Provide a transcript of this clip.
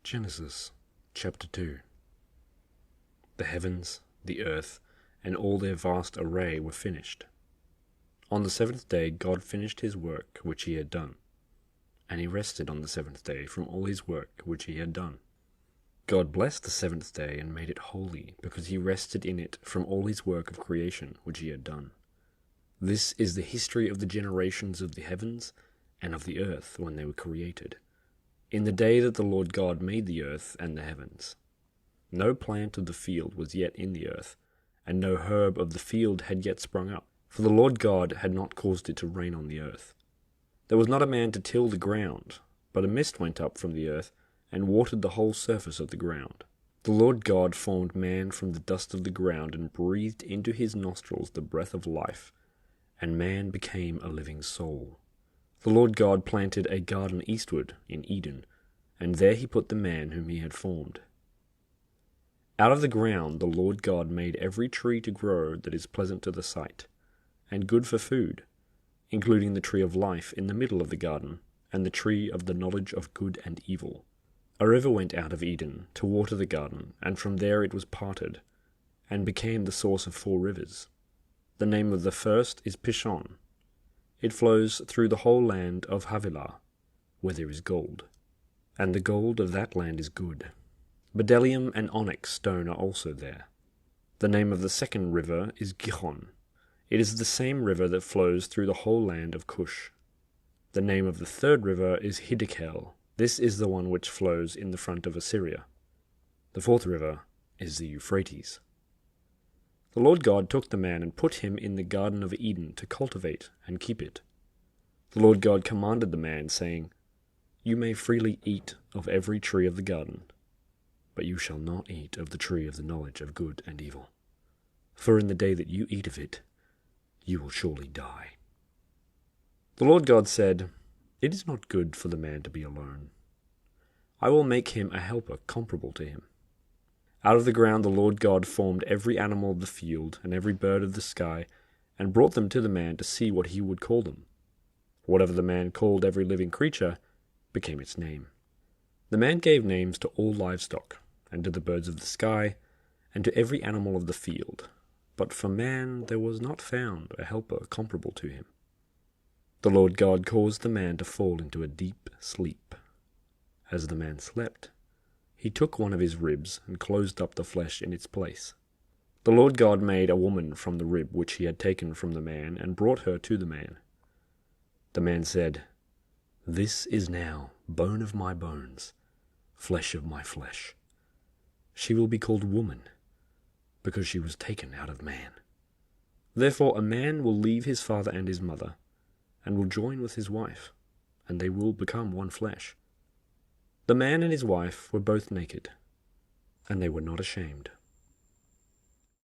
Genesis chapter 2. The heavens, the earth, and all their vast array were finished. On the seventh day God finished his work which he had done, and he rested on the seventh day from all his work which he had done. God blessed the seventh day and made it holy, because he rested in it from all his work of creation which he had done. This is the history of the generations of the heavens and of the earth when they were created, in the day that the Lord God made the earth and the heavens. No plant of the field was yet in the earth, and no herb of the field had yet sprung up, for the Lord God had not caused it to rain on the earth. There was not a man to till the ground, but a mist went up from the earth, and watered the whole surface of the ground. The Lord God formed man from the dust of the ground, and breathed into his nostrils the breath of life, and man became a living soul. The Lord God planted a garden eastward in Eden, and there he put the man whom he had formed. Out of the ground the Lord God made every tree to grow that is pleasant to the sight, and good for food, including the tree of life in the middle of the garden, and the tree of the knowledge of good and evil. A river went out of Eden to water the garden, and from there it was parted, and became the source of 4 rivers. The name of the first is Pishon. It flows through the whole land of Havilah, where there is gold, and the gold of that land is good. Bdellium and onyx stone are also there. The name of the second river is Gihon. It is the same river that flows through the whole land of Cush. The name of the third river is Hiddekel. This is the one which flows in the front of Assyria. The fourth river is the Euphrates. The Lord God took the man and put him in the Garden of Eden to cultivate and keep it. The Lord God commanded the man, saying, "You may freely eat of every tree of the garden, but you shall not eat of the tree of the knowledge of good and evil. For in the day that you eat of it, you will surely die." The Lord God said, "It is not good for the man to be alone. I will make him a helper comparable to him." Out of the ground the Lord God formed every animal of the field and every bird of the sky, and brought them to the man to see what he would call them. Whatever the man called every living creature became its name. The man gave names to all livestock, and to the birds of the sky, and to every animal of the field. But for man there was not found a helper comparable to him. The Lord God caused the man to fall into a deep sleep. As the man slept, he took one of his ribs and closed up the flesh in its place. The Lord God made a woman from the rib which he had taken from the man, and brought her to the man. The man said, "This is now bone of my bones, flesh of my flesh. She will be called woman, because she was taken out of man. Therefore a man will leave his father and his mother, and will join with his wife, and they will become one flesh." The man and his wife were both naked, and they were not ashamed.